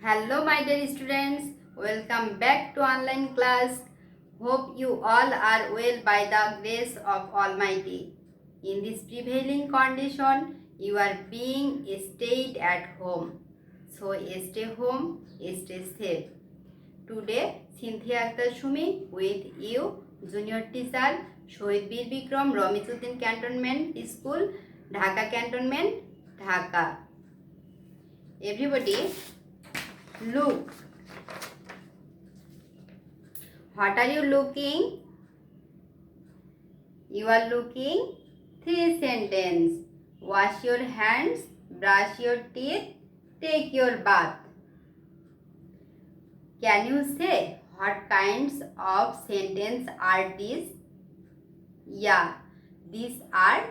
Hello, my dear students. Welcome back to online class. Hope you all are well by the grace of Almighty. In this prevailing condition, you are being stayed at home. So stay home, stay safe. Today, Cynthia Akhtar Shumi with you, junior teacher, Shohid Bir Bikram, Ramisuddin Cantonment School, Dhaka Cantonment, Dhaka. Everybody, look. What are you looking? You are looking three sentences. Wash your hands, brush your teeth, take your bath. Can you say what kinds of sentences are these? Yeah, these are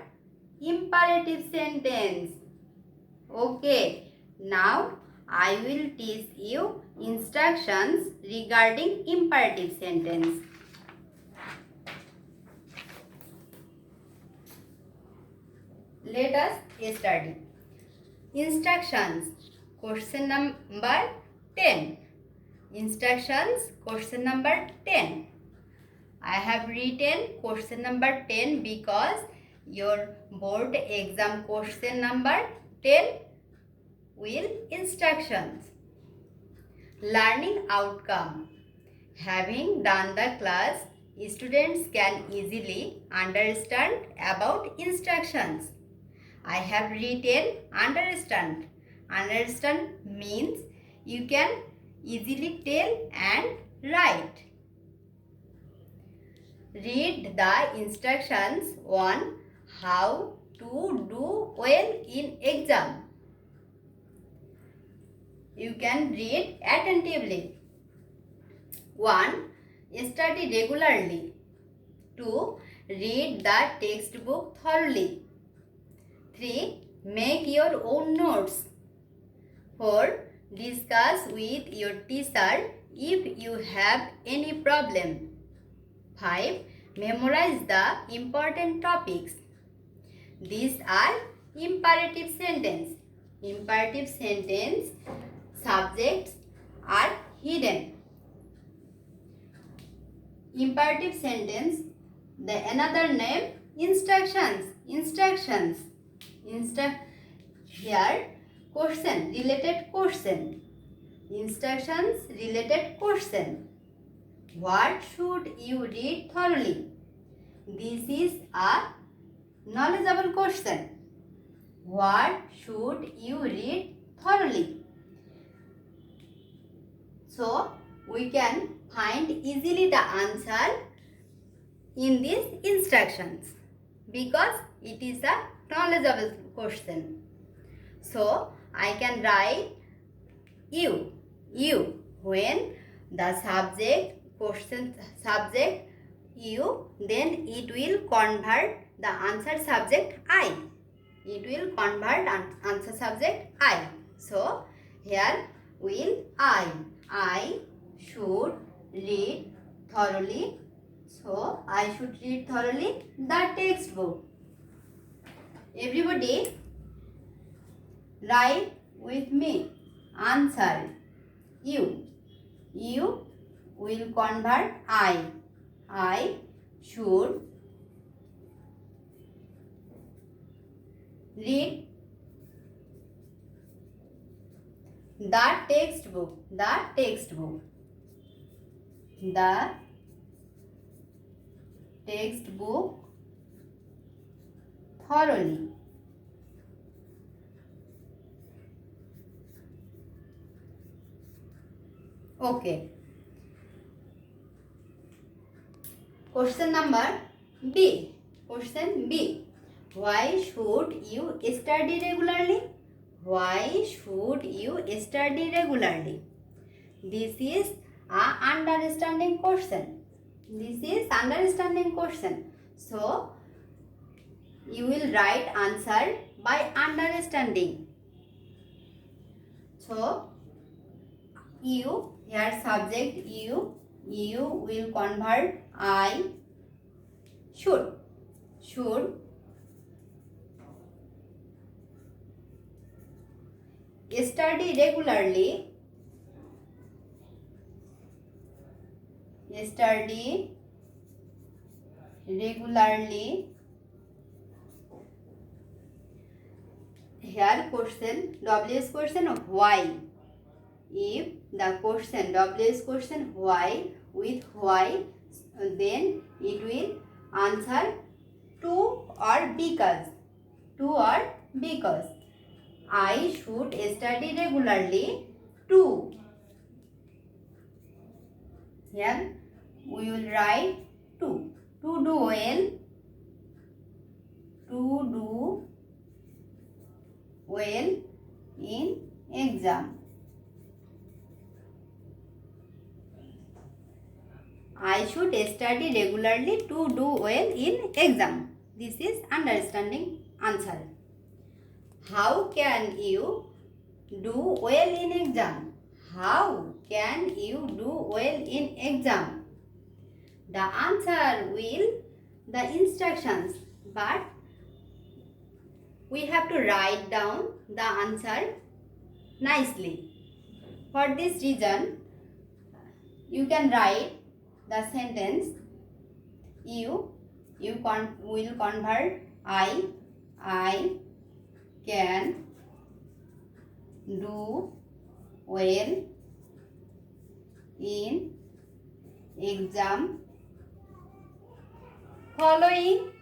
imperative sentence. Okay, now I will teach you instructions regarding imperative sentence. Let us study. Instructions. Question number 10. Instructions. Question number 10. I have written question number 10 because your board exam question number 10 will instructions. Learning outcome. Having done the class, students can easily understand about instructions. I have written understand. Understand means you can easily tell and write. Read the instructions on how to do well in exam. You can read attentively. 1. Study regularly. 2. Read the textbook thoroughly. 3. Make your own notes. 4. Discuss with your teacher if you have any problem. 5. Memorize the important topics. These are imperative sentence. Imperative sentence subjects are hidden. Imperative sentence, the another name, instructions. Instructions. Here, question, related question. Instructions, related question. What should you read thoroughly? This is a knowledgeable question. What should you read thoroughly? So, we can find easily the answer in these instructions because it is a knowledgeable question. So, I can write you when the subject you, then it will convert the answer subject I. It will convert answer subject I. So, here will I should read thoroughly. So, I should read thoroughly the textbook. Everybody write with me. Answer. You will convert I. I should read the textbook. The textbook. The textbook thoroughly. Okay. Question number B. Question B. Why should you study regularly? Why should you study regularly? This is an understanding question. This is understanding question. So, you will write answer by understanding. So, you, here subject you will convert I should study regularly study regularly. Here question, WS question why. If the question WS question why with why, then it will answer to or because. To or because. I should study regularly to. Here we will write to. To do well. To do well in exam. I should study regularly to do well in exam. This is understanding answer. How can you do well in exam? How can you do well in exam? The answer will the instructions, but we have to write down the answer nicely. For this reason, you can write the sentence you will convert I can do well in exam following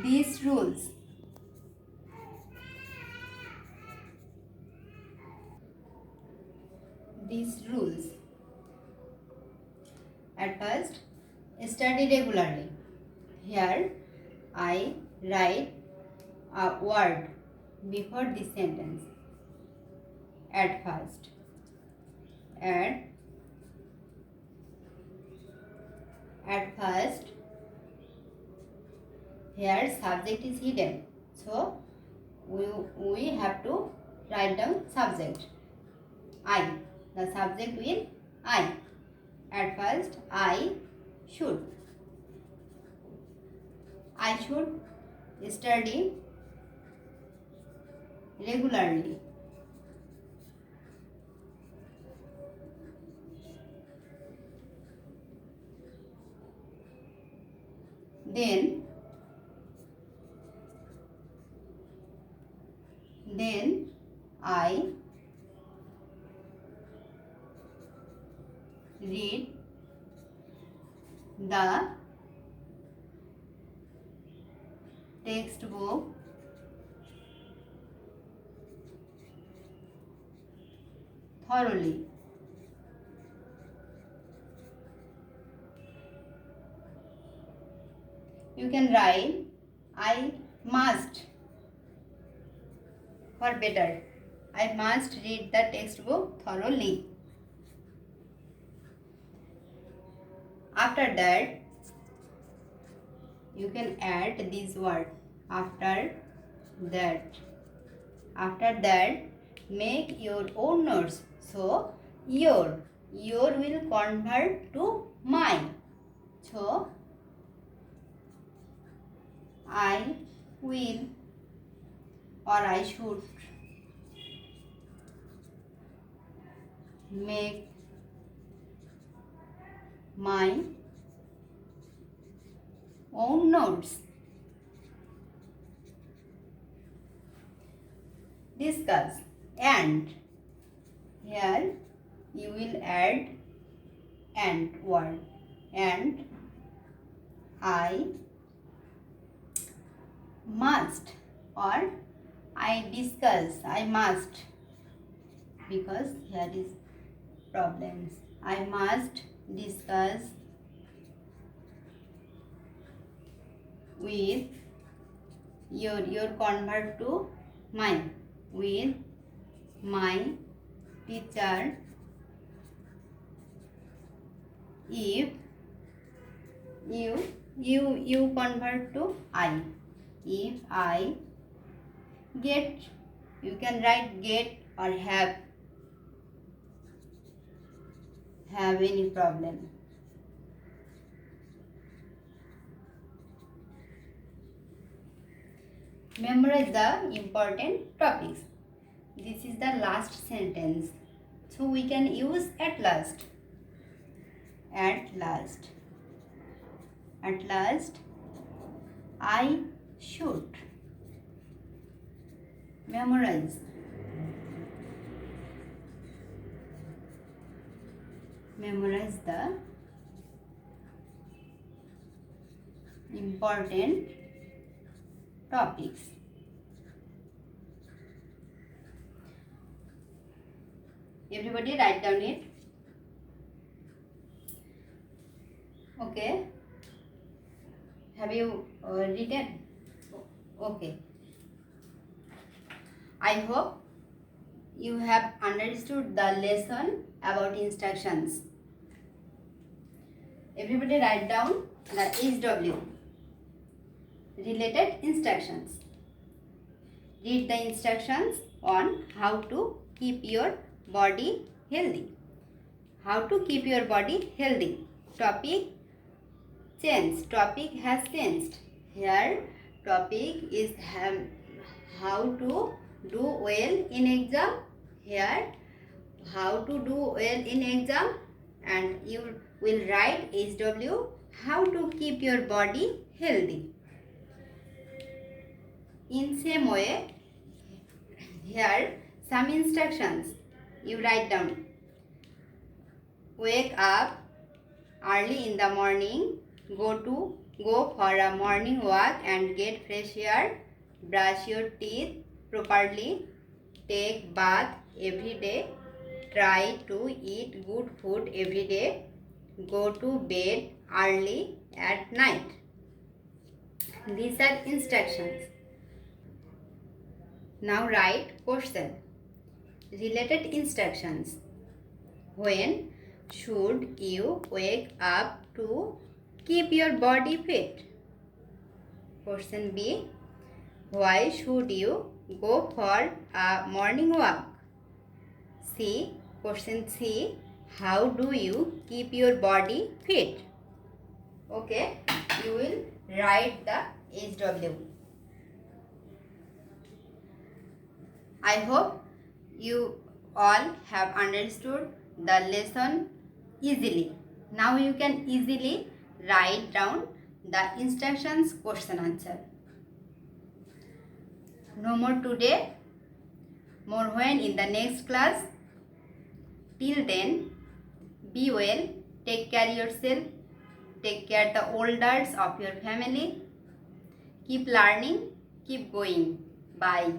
these rules. These rules. At first, study regularly. Here, I write a word before this sentence. At first. At first. Here, subject is hidden. So, we have to write down subject. I. The subject will I. At first, I should study regularly. Then I read the textbook thoroughly. You can write I must for better. I must read the textbook thoroughly. After that, you can add this word after that. After that, make your own notes. So, your will convert to my. So, I will or I should make my own notes. Discuss and here you will add and word and I must or I discuss. I must because here is problems. I must discuss with your convert to mine with my teacher if you convert to I. If I get, you can write get or have any problem. Memorize the important topics. This is the last sentence. So we can use at last. At last. At last, I should memorize. Memorize the important topics. Everybody write down it. Okay. Have you written? Okay. I hope you have understood the lesson about instructions. Everybody write down the HW. Related instructions. Read the instructions on how to keep your body healthy. How to keep your body healthy. Topic changed. Topic has changed. Here topic is how to do well in exam. Here how to do well in exam, and you will write HW, how to keep your body healthy. In same way, here some instructions you write down. Wake up early in the morning, go for a morning walk and get fresh air, brush your teeth properly, take bath every day, try to eat good food every day, go to bed early at night. These are instructions. Now write question. Related instructions. When should you wake up to keep your body fit? Question B. Why should you go for a morning walk? C. Question C. How do you keep your body fit? Okay, you will write the HW. I hope you all have understood the lesson easily. Now you can easily write down the instructions, question answer. No more today, more when in the next class. Till then, be well, take care yourself, take care the elders of your family. Keep learning, keep going. Bye.